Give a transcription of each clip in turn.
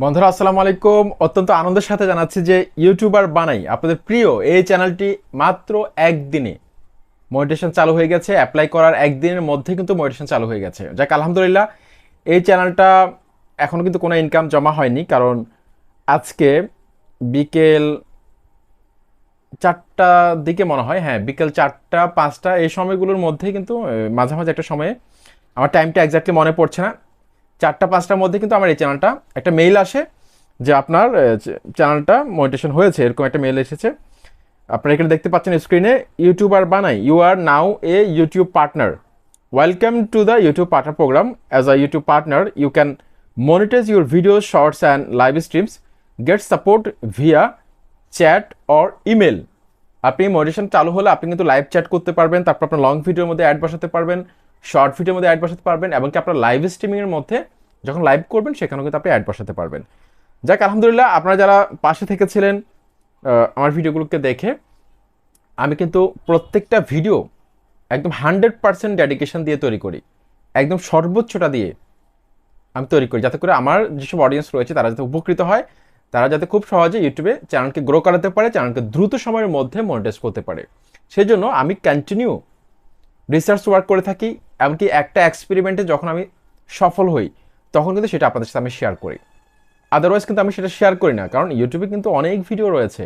বন্ধুরা আসসালামু আলাইকুম। অত্যন্ত আনন্দের সাথে জানাচ্ছি যে ইউটিউবার বানাই আপনাদের প্রিয় এই চ্যানেলটি মাত্র একদিনে মনিটাইজেশন চালু হয়ে গেছে। অ্যাপ্লাই করার একদিনের মধ্যে কিন্তু মনিটাইজেশন চালু হয়ে গেছে। যাক আলহামদুলিল্লাহ। এই চ্যানেলটা এখনও কিন্তু কোনো ইনকাম জমা হয়নি, কারণ আজকে বিকেল 4টার দিকে মনে হয়, হ্যাঁ বিকেল 4টা 5টা এই সময়গুলোর মধ্যে কিন্তু মাঝামাঝি একটা সময়ে, আমার টাইমটা এক্স্যাক্টলি মনে পড়ছে না, 4টা 5টার মধ্যে কিন্তু আমার এই চ্যানেলটা একটা মেইল আসে যে আপনার চ্যানেলটা মনিটাইজেশন হয়েছে, এরকম একটা মেইল এসেছে। আপনারা এখানে দেখতে পাচ্ছেন স্ক্রিনে, ইউটিউবার বানাই you are now a YouTube partner, welcome to the YouTube partner programme. As a YouTube partner you can monetise your videos, shorts and live streams, get support via chat or email. আপনি monetisation চালু হলে আপনি কিন্তু live chat করতে পারবেন, তারপর আপনার long ভিডিওর মধ্যে অ্যাড বসাতে পারবেন, শর্ট ভিডিওর মধ্যে অ্যাড বসাতে পারবেন, এবং কি আপনার লাইভ স্ট্রিমিংয়ের মধ্যে যখন লাইভ করবেন সেখানেও কিন্তু আপনি অ্যাড বসাতে পারবেন। যাক আলহামদুলিল্লাহ, আপনারা যারা পাশে থেকেছিলেন আমার ভিডিওগুলোকে দেখে, আমি কিন্তু প্রত্যেকটা ভিডিও একদম 100% ডেডিকেশন দিয়ে তৈরি করি, একদম সর্বোচ্চটা দিয়ে আমি তৈরি করি, যাতে করে আমার যেসব অডিয়েন্স রয়েছে তারা যাতে উপকৃত হয়, তারা যাতে খুব সহজে ইউটিউবে চ্যানেলকে গ্রো করাতে পারে, চ্যানেলকে দ্রুত সময়ের মধ্যে মনিটাইজ করতে পারে। সেই জন্য আমি কন্টিনিউ রিসার্চ ওয়ার্ক করে থাকি। এমনকি একটা এক্সপেরিমেন্টে যখন আমি সফল হই তখন কিন্তু সেটা আপনাদের সাথে আমি শেয়ার করি, আদারওয়াইজ কিন্তু আমি সেটা শেয়ার করি না, কারণ ইউটিউবে কিন্তু অনেক ভিডিও রয়েছে,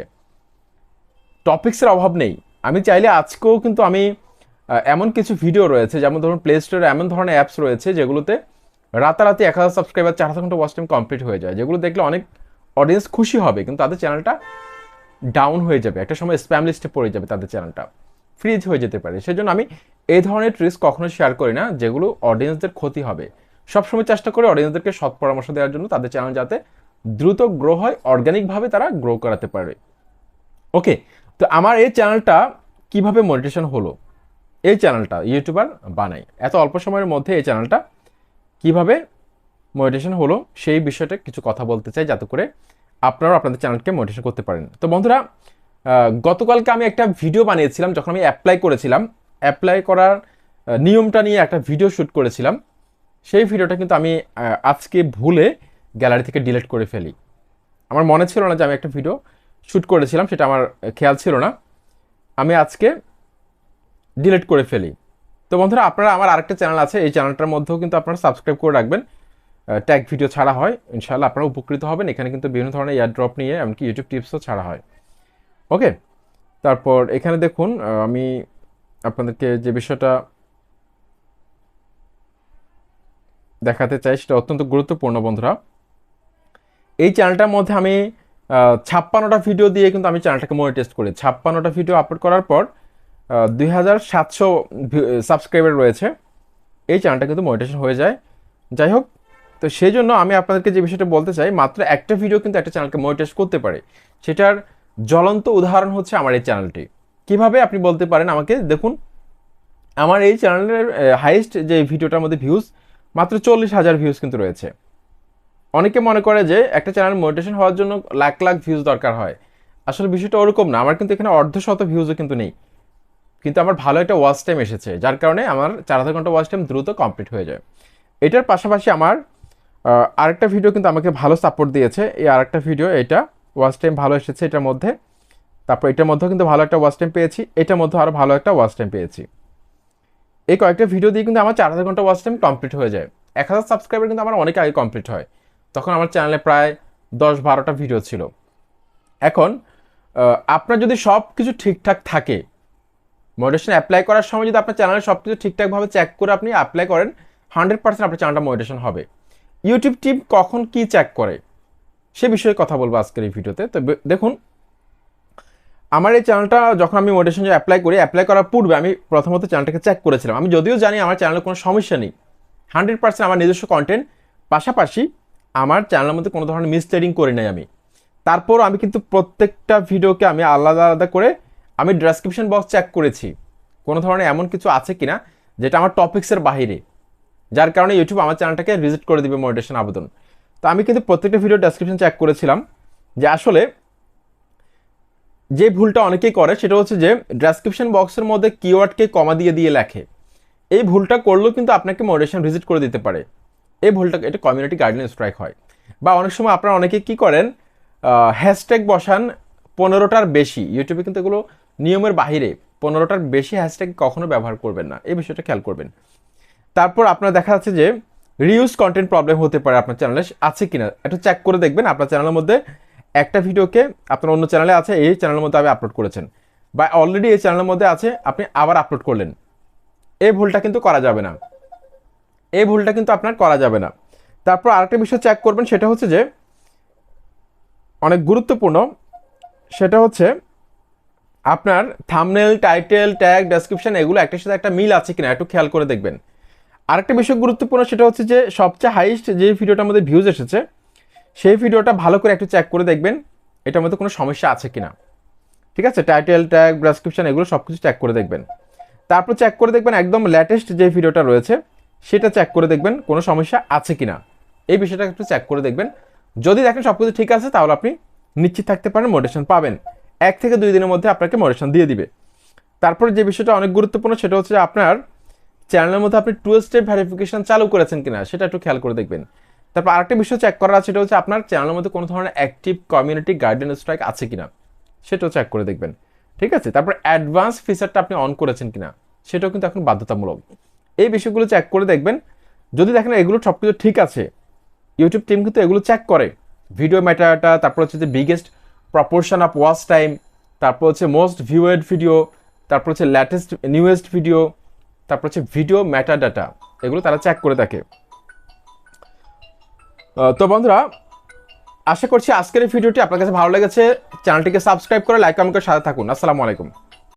টপিক্সের অভাব নেই। আমি চাইলে আজকেও কিন্তু আমি এমন কিছু ভিডিও রয়েছে, যেমন ধরুন প্লে স্টোরে এমন ধরনের অ্যাপস রয়েছে যেগুলোতে রাতারাতি 1000 সাবস্ক্রাইবার 4000 ঘন্টা ওয়াচ টাইম কমপ্লিট হয়ে যায়, যেগুলো দেখলে অনেক অডিয়েন্স খুশি হবে, কিন্তু তাদের চ্যানেলটা ডাউন হয়ে যাবে, একটা সময় স্প্যাম লিস্টে পড়ে যাবে, তাদের চ্যানেলটা ফ্রিজ হয়ে যেতে পারে। সেই জন্য আমি এই ধরনের ট্রিক্স কখনো শেয়ার করি না যেগুলো অডিয়েন্সদের ক্ষতি হবে। সবসময় চেষ্টা করি অডিয়েন্সদেরকে সৎ পরামর্শ দেওয়ার জন্য, তাদের চ্যানেল যাতে দ্রুত গ্রো হয়, অর্গানিকভাবে তারা গ্রো করাতে পারে। ওকে, তো আমার এই চ্যানেলটা কিভাবে মনিটাইজেশন হলো, এই চ্যানেলটা ইউটিউবার বানাই এত অল্প সময়ের মধ্যে এই চ্যানেলটা কিভাবে মনিটাইজেশন হলো সেই বিষয়টা কিছু কথা বলতে চাই, যাতে করে আপনারাও আপনাদের চ্যানেলকে মনিটাইজেশন করতে পারেন। তো বন্ধুরা, গতকালকে আমি একটা ভিডিও বানিয়েছিলাম যখন আমি অ্যাপ্লাই করেছিলাম, অ্যাপ্লাই করার নিয়মটা নিয়ে একটা ভিডিও শ্যুট করেছিলাম। সেই ভিডিওটা কিন্তু আমি আজকে ভুলে গ্যালারি থেকে ডিলিট করে ফেলি। আমার মনে ছিল না যে আমি একটা ভিডিও শ্যুট করেছিলাম, সেটা আমার খেয়াল ছিল না, আমি আজকে ডিলিট করে ফেলি। তো বন্ধুরা, আপনারা আমার আরেকটা চ্যানেল আছে, এই চ্যানেলটার মধ্যেও কিন্তু আপনারা সাবস্ক্রাইব করে রাখবেন, ট্যাগ ভিডিও ছাড়া হয়, ইনশাআল্লাহ আপনারা উপকৃত হবেন। এখানে কিন্তু বিভিন্ন ধরনের এয়ার ড্রপ নিয়ে এমনকি ইউটিউব টিপসও ছাড়া হয়। ওকে, তারপর এখানে দেখুন, আমি আপনাদেরকে যে বিষয়টা দেখাতে চাই সেটা অত্যন্ত গুরুত্বপূর্ণ। বন্ধুরা, এই চ্যানেলটার মধ্যে আমি 56টা ভিডিও দিয়ে কিন্তু আমি চ্যানেলটাকে মনিটাইজ করি। 56টা ভিডিও আপলোড করার পর 2700 সাবস্ক্রাইবার রয়েছে, এই চ্যানেলটা কিন্তু মনিটাইজেশন হয়ে যায়। যাই হোক, তো সেই জন্য আমি আপনাদেরকে যে বিষয়টা বলতে চাই, মাত্র একটা ভিডিও কিন্তু একটা চ্যানেলকে মনিটাইজ করতে পারে। সেটার জ্বলন্ত উদাহরণ হচ্ছে আমার এই চ্যানেলটি। কিভাবে আপনি বলতে পারেন আমাকে, দেখুন আমার এই চ্যানেলের হাইয়েস্ট যে ভিডিওটার মধ্যে ভিউজ মাত্র 40,000 ভিউজ কিন্তু রয়েছে। অনেকে মনে করে যে একটা চ্যানেল মনিটাইজেশন হওয়ার জন্য লাখ লাখ ভিউজ দরকার হয়, আসলে বিষয়টা ওরকম না। আমার কিন্তু এখানে অর্ধশত ভিউজও কিন্তু নেই, কিন্তু আমার ভালো একটা ওয়াচ টাইম এসেছে, যার কারণে আমার 4000 ঘন্টা ওয়াচ টাইম দ্রুত কমপ্লিট হয়ে যায়। এটার পাশাপাশি আমার আরেকটা ভিডিও কিন্তু আমাকে ভালো সাপোর্ট দিয়েছে, এই আরেকটা ভিডিও, এটা ওয়াচ টাইম ভালো এসেছে এটার মধ্যে, তারপর এটার মধ্যেও কিন্তু ভালো একটা ওয়াচ টাইম পেয়েছি, এটার মধ্যে আরও ভালো একটা ওয়াচ টাইম পেয়েছি। এই কয়েকটা ভিডিও দিয়ে কিন্তু আমার 4000 ঘন্টা ওয়াচ টাইম কমপ্লিট হয়ে যায়। 1000 সাবস্ক্রাইবার কিন্তু আমার অনেক আগে কমপ্লিট হয়, তখন আমার চ্যানেলে প্রায় 10-12টা ভিডিও ছিল। এখন আপনার যদি সব কিছু ঠিকঠাক থাকে, মনিটাইজেশন অ্যাপ্লাই করার সময় যদি আপনার চ্যানেলে সব কিছু ঠিকঠাকভাবে চেক করে আপনি অ্যাপ্লাই করেন, 100% আপনার চ্যানেলটা মনিটাইজেশন হবে। ইউটিউব টিম কখন কি চেক করে সে বিষয়ে কথা বলবো আজকের এই ভিডিওতে। তো দেখুন, আমার এই চ্যানেলটা যখন আমি মনিটাইজেশন অ্যাপ্লাই করি, অ্যাপ্লাই করার পূর্বে আমি প্রথমত চ্যানেলটাকে চেক করেছিলাম। আমি যদিও জানি আমার চ্যানেলে কোনো সমস্যা নেই, 100% আমার নিজস্ব কন্টেন্ট, পাশাপাশি আমার চ্যানেলের মধ্যে কোনো ধরনের মিসলিডিং করি নাই আমি। তারপর আমি কিন্তু প্রত্যেকটা ভিডিওকে আমি আলাদা আলাদা করে আমি ডেসক্রিপশন বক্স চেক করেছি, কোনো ধরনের এমন কিছু আছে কিনা যেটা আমার টপিক্সের বাহিরে, যার কারণে ইউটিউব আমার চ্যানেলটাকে রিজেক্ট করে দিবে মনিটাইজেশন আবেদন। তো আমি কিন্তু প্রত্যেকটা ভিডিও ডেসক্রিপশন চেক করেছিলাম, যে আসলে যে ভুলটা অনেকেই করে সেটা হচ্ছে যে ডেসক্রিপশন বক্সের মধ্যে কিওয়ার্ডকে কমা দিয়ে দিয়ে লেখে। এই ভুলটা করলেও কিন্তু আপনাকে মনিটাইজেশন রিজেক্ট করে দিতে পারে। এই ভুলটা, এটা কমিউনিটি গাইডলাইন স্ট্রাইক হয়। বা অনেক সময় আপনারা অনেকে কি করেন, হ্যাশট্যাগ বসান 15টার বেশি। ইউটিউবে কিন্তু এগুলো নিয়মের বাহিরে, 15টার বেশি হ্যাশট্যাগ কখনো ব্যবহার করবেন না, এই বিষয়টা খেয়াল করবেন। তারপর আপনার দেখা যাচ্ছে যে রিউজ কন্টেন্ট প্রবলেম হতে পারে আপনার চ্যানেলে আছে কিনা, একটু চেক করে দেখবেন আপনার চ্যানেলের মধ্যে একটা ভিডিওকে আপনার অন্য চ্যানেলে আছে, এই চ্যানেলের মধ্যে আপনি আপলোড করেছেন, বা অলরেডি এই চ্যানেলের মধ্যে আছে আপনি আবার আপলোড করলেন, এই ভুলটা কিন্তু করা যাবে না, এই ভুলটা কিন্তু আপনার করা যাবে না। তারপর আরেকটা বিষয় চেক করবেন, সেটা হচ্ছে যে অনেক গুরুত্বপূর্ণ, সেটা হচ্ছে আপনার থাম্বনেল, টাইটেল, ট্যাগ, ডেসক্রিপশন এগুলো একটার সাথে একটা মিল আছে কিনা একটু খেয়াল করে দেখবেন। আরেকটা বিষয় গুরুত্বপূর্ণ, সেটা হচ্ছে যে সবচেয়ে হাইস্ট যে ভিডিওটার মধ্যে ভিউজ এসেছে সেই ভিডিওটা ভালো করে একটু চেক করে দেখবেন এটার মধ্যে কোনো সমস্যা আছে কিনা। ঠিক আছে, টাইটেল, ট্যাগ, ডেসক্রিপশন এগুলো সব কিছু চেক করে দেখবেন। তারপর চেক করে দেখবেন একদম লেটেস্ট যে ভিডিওটা রয়েছে সেটা চেক করে দেখবেন কোনো সমস্যা আছে কিনা, এই বিষয়টা একটু চেক করে দেখবেন। যদি দেখেন সব কিছু ঠিক আছে তাহলে আপনি নিশ্চিত থাকতে পারেন মোটিভেশন পাবেন, 1 থেকে 2 দিনের মধ্যে আপনাকে মোটিভেশন দিয়ে দিবে। তারপর যে বিষয়টা অনেক গুরুত্বপূর্ণ, সেটা হচ্ছে আপনার চ্যানেলের মধ্যে আপনি 2 স্টেপ ভেরিফিকেশন চালু করেছেন কিনা সেটা একটু খেয়াল করে দেখবেন। তারপর আরেকটা বিষয় চেক করার আছে, সেটা হচ্ছে আপনার চ্যানেলের মধ্যে কোনো ধরনের অ্যাক্টিভ কমিউনিটি গাইডলাইন স্ট্রাইক আছে কিনা সেটাও চেক করে দেখবেন। ঠিক আছে, তারপর অ্যাডভান্স ফিচারটা আপনি অন করেছেন কিনা সেটাও কিন্তু এখন বাধ্যতামূলক, এই বিষয়গুলো চেক করে দেখবেন। যদি দেখেন এগুলো সব কিছু ঠিক আছে, ইউটিউব টিম কিন্তু এগুলো চেক করে, ভিডিও ম্যাটারটা, তারপর হচ্ছে যে biggest proportion of watch time, তারপর হচ্ছে মোস্ট ভিউয়েড ভিডিও, তারপর হচ্ছে লেটেস্ট নিউয়েস্ট ভিডিও, তারপর হচ্ছে ভিডিও ম্যাটার ডাটা, এগুলো তারা চেক করে থাকে। তো বন্ধুরা, আশা করছি আজকের এই ভিডিওটি আপনার কাছে ভালো লেগেছে। চ্যানেলটিকে সাবস্ক্রাইব করে লাইক কমেন্ট করে সাথে থাকুন। আসসালামু আলাইকুম।